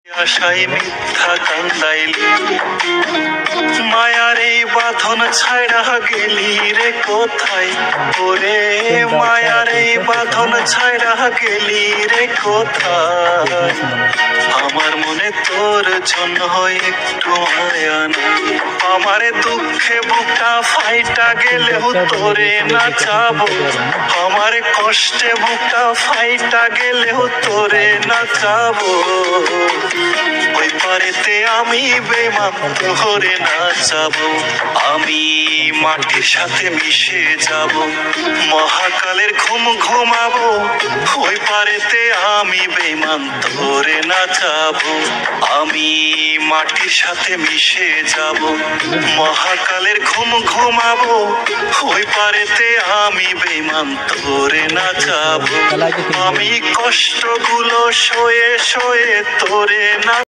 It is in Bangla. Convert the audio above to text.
আশায় মিথ্যা কান্দাইলি, মায়ার এই বাঁধন ছাইড়া গেলি রে কোথায়? ওরে মায়ার এই বাঁধন ছাইড়া গেলি রে কোথায়? আমার মনে তোর জন্য একটু মায়া নাই, আমার দুঃখে বুকটা ফাইটা গেলেও তোরে না চাবো, আমার কষ্টে বুকটা ফাইটা গেলেও তোরে না চাবো। ওই পারেতে আমি বেমান তোরে না যাবো, আমি মাটির সাথে মিশে যাব, মহাকালের ঘুম ঘুমাবো। ওই পারেতে আমি বেমান তোরে না যাবো, আমি মাটির সাথে মিশে যাব, মহাকালের ঘুম ঘুমাবো। ওই পারেতে আমি বেমান তোরে না যাবো, আমি কষ্টগুলো সয়ে সয়ে তোরে না